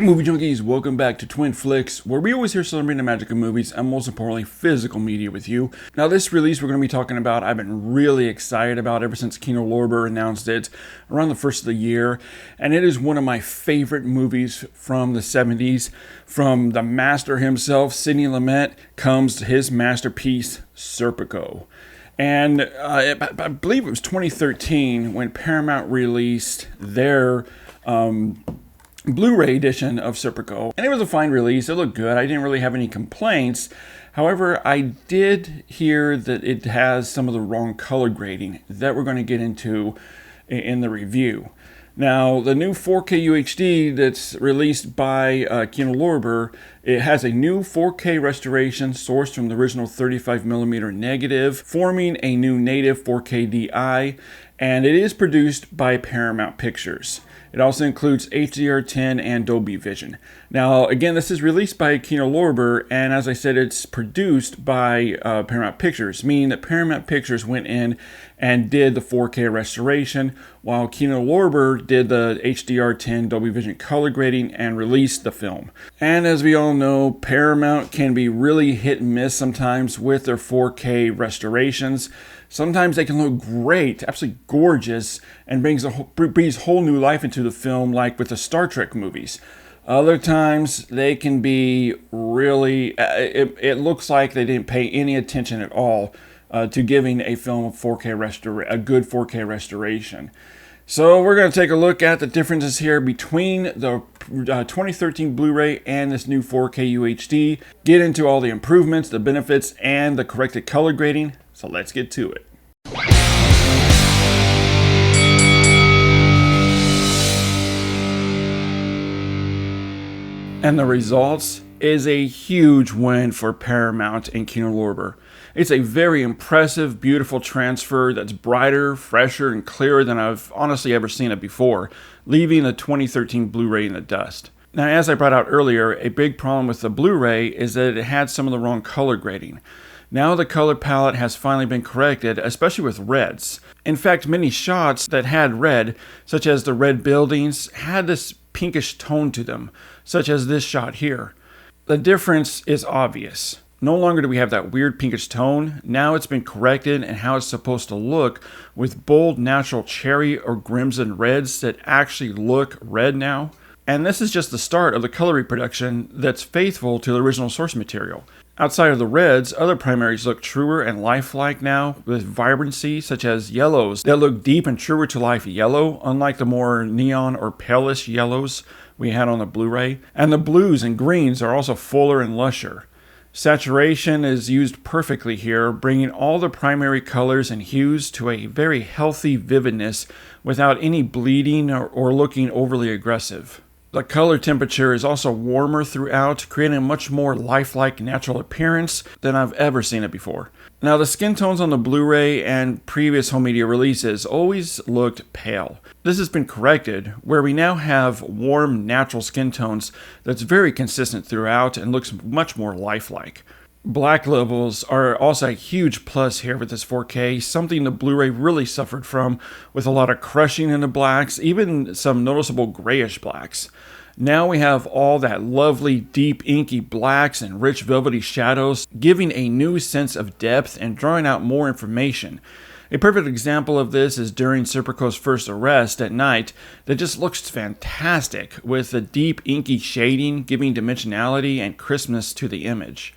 Hey movie junkies, welcome back to Twin Flicks, where we always hear celebrating the magic of movies and most importantly physical media with you. Now this release we're going to be talking about, I've been really excited about ever since Kino Lorber announced it around the first of the year, and it is one of my favorite movies from the 70s. From the master himself, Sidney Lumet, comes his masterpiece, Serpico. And I believe it was 2013 when Paramount released their Blu-ray edition of Serpico, and it was a fine release. It looked good. I didn't really have any complaints. However, I did hear that it has some of the wrong color grading that we're going to get into in the review. Now, the new 4K UHD that's released by Kino Lorber, it has a new 4K restoration sourced from the original 35mm negative, forming a new native 4K DI, and it is produced by Paramount Pictures. It also includes HDR10 and Dolby Vision. Now, again, this is released by Kino Lorber, and as I said, it's produced by Paramount Pictures, meaning that Paramount Pictures went in and did the 4K restoration, while Kino Lorber did the HDR10 Dolby Vision color grading and released the film. And as we all know, Paramount can be really hit and miss sometimes with their 4K restorations. Sometimes they can look great, absolutely gorgeous, and breathes whole new life into the film, like with the Star Trek movies. Other times they can be really, it looks like they didn't pay any attention at all to giving a film a good 4K restoration. So we're going to take a look at the differences here between the 2013 Blu-ray and this new 4K UHD, get into all the improvements, the benefits, and the corrected color grading. So let's get to it. And the results is a huge win for Paramount and Kino Lorber. It's a very impressive, beautiful transfer that's brighter, fresher, and clearer than I've honestly ever seen it before, leaving the 2013 Blu-ray in the dust. Now, as I brought out earlier, a big problem with the Blu-ray is that it had some of the wrong color grading. Now the color palette has finally been corrected, especially with reds. In fact, many shots that had red, such as the red buildings, had this pinkish tone to them, such as this shot here. The difference is obvious. No longer do we have that weird pinkish tone. Now it's been corrected and how it's supposed to look, with bold natural cherry or crimson reds that actually look red now. And this is just the start of the color reproduction that's faithful to the original source material. Outside of the reds, other primaries look truer and lifelike now, with vibrancy such as yellows that look deep and truer to life yellow, unlike the more neon or palish yellows we had on the Blu-ray. And the blues and greens are also fuller and lusher. Saturation is used perfectly here, bringing all the primary colors and hues to a very healthy vividness without any bleeding or looking overly aggressive. The color temperature is also warmer throughout, creating a much more lifelike natural appearance than I've ever seen it before. Now, the skin tones on the Blu-ray and previous home media releases always looked pale. This has been corrected, where we now have warm, natural skin tones that's very consistent throughout and looks much more lifelike. Black levels are also a huge plus here with this 4K, something the Blu-ray really suffered from, with a lot of crushing in the blacks, even some noticeable grayish blacks. Now we have all that lovely deep inky blacks and rich velvety shadows, giving a new sense of depth and drawing out more information. A perfect example of this is during Serpico's first arrest at night that just looks fantastic, with the deep inky shading giving dimensionality and crispness to the image.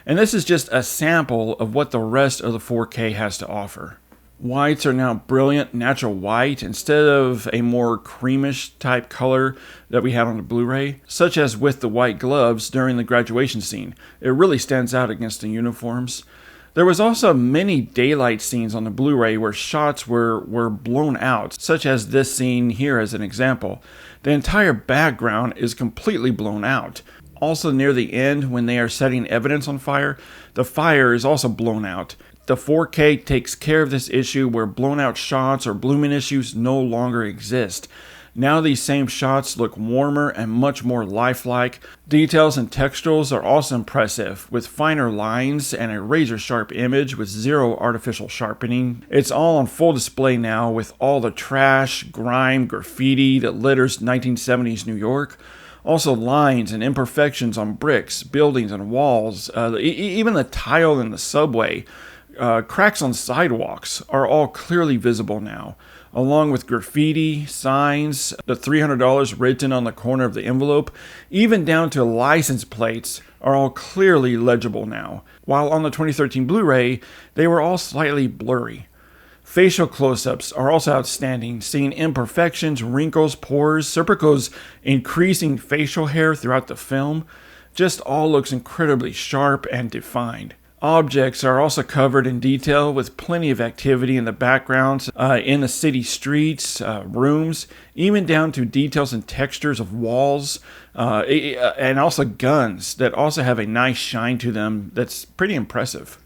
And this is just a sample of what the rest of the 4K has to offer. Whites are now brilliant natural white instead of a more creamish type color that we had on the Blu-ray, such as with the white gloves during the graduation scene. It really stands out against the uniforms. There was also many daylight scenes on the Blu-ray where shots were blown out, such as this scene here as an example. The entire background is completely blown out. Also near the end, when they are setting evidence on fire, the fire is also blown out. The 4K takes care of this issue where blown out shots or blooming issues no longer exist. Now these same shots look warmer and much more lifelike. Details and texturals are also impressive, with finer lines and a razor sharp image with zero artificial sharpening. It's all on full display now, with all the trash, grime, graffiti that litters 1970s New York. Also lines and imperfections on bricks, buildings, and walls. Even the tile in the subway, cracks on sidewalks are all clearly visible now, along with graffiti, signs, the $300 written on the corner of the envelope, even down to license plates are all clearly legible now, while on the 2013 Blu-ray, they were all slightly blurry. Facial close-ups are also outstanding, seeing imperfections, wrinkles, pores, Serpico's increasing facial hair throughout the film. Just all looks incredibly sharp and defined. Objects are also covered in detail with plenty of activity in the backgrounds, in the city streets, rooms, even down to details and textures of walls, and also guns that also have a nice shine to them that's pretty impressive.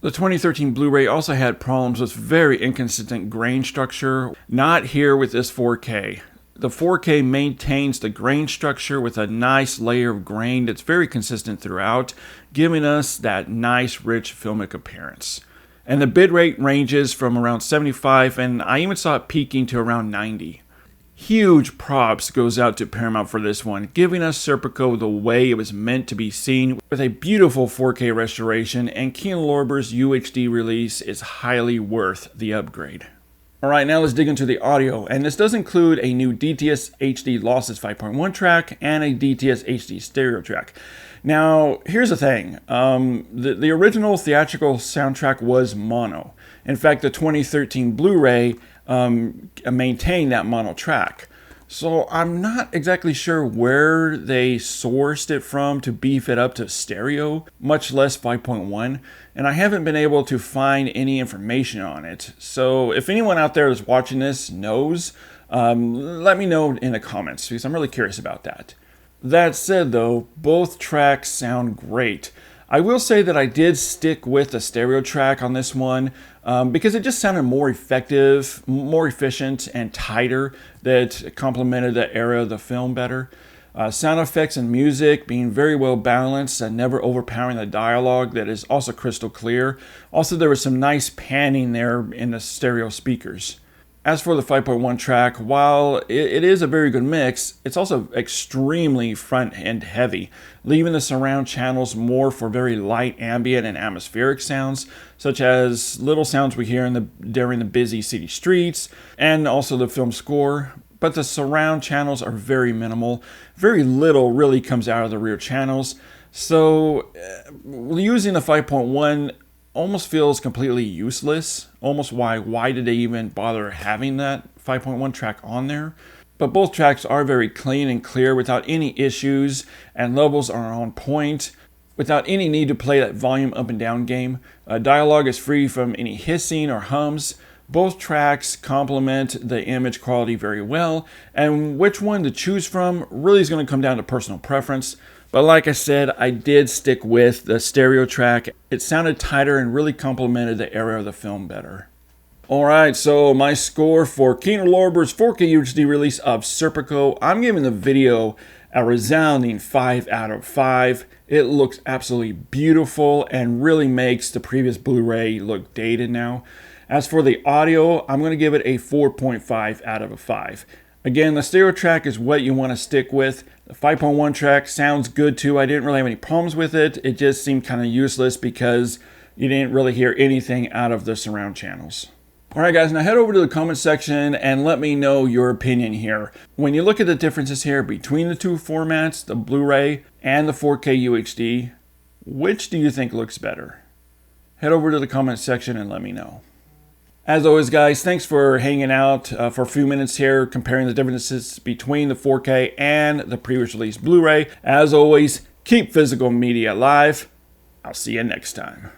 The 2013 Blu-ray also had problems with very inconsistent grain structure, not here with this 4K. The 4K maintains the grain structure with a nice layer of grain that's very consistent throughout, giving us that nice, rich filmic appearance. And the bitrate ranges from around 75, and I even saw it peaking to around 90. Huge props goes out to Paramount for this one, giving us Serpico the way it was meant to be seen with a beautiful 4K restoration, and Kino Lorber's UHD release is highly worth the upgrade. Alright, now let's dig into the audio, and this does include a new DTS HD Lossless 5.1 track and a DTS HD stereo track. Now, here's the thing, the original theatrical soundtrack was mono. In fact, the 2013 Blu-ray maintained that mono track. So I'm not exactly sure where they sourced it from to beef it up to stereo, much less 5.1, and I haven't been able to find any information on it. So if anyone out there that's watching this knows, let me know in the comments, because I'm really curious about that. That said though, both tracks sound great. I will say that I did stick with the stereo track on this one because it just sounded more effective, more efficient, and tighter, that complemented the era of the film better. Sound effects and music being very well balanced and never overpowering the dialogue that is also crystal clear. Also, there was some nice panning there in the stereo speakers. As for the 5.1 track, while it is a very good mix, it's also extremely front-end heavy, leaving the surround channels more for very light ambient and atmospheric sounds, such as little sounds we hear during the busy city streets, and also the film score. But the surround channels are very minimal. Very little really comes out of the rear channels, so using the 5.1 almost feels completely useless. Almost why did they even bother having that 5.1 track on there? But both tracks are very clean and clear without any issues, and levels are on point without any need to play that volume up and down game. Dialogue is free from any hissing or hums. Both tracks complement the image quality very well, and which one to choose from really is going to come down to personal preference. But like I said, I did stick with the stereo track. It sounded tighter and really complemented the era of the film better. Alright, so my score for Kino Lorber's 4K UHD release of Serpico, I'm giving the video a resounding 5 out of 5. It looks absolutely beautiful and really makes the previous Blu-ray look dated now. As for the audio, I'm going to give it a 4.5 out of a 5. Again, the stereo track is what you want to stick with. The 5.1 track sounds good too. I didn't really have any problems with it. It just seemed kind of useless because you didn't really hear anything out of the surround channels. Alright guys, now head over to the comment section and let me know your opinion here. When you look at the differences here between the two formats, the Blu-ray and the 4K UHD, which do you think looks better? Head over to the comment section and let me know. As always guys, thanks for hanging out for a few minutes here comparing the differences between the 4K and the previous release Blu-ray. As always, keep physical media alive. I'll see you next time.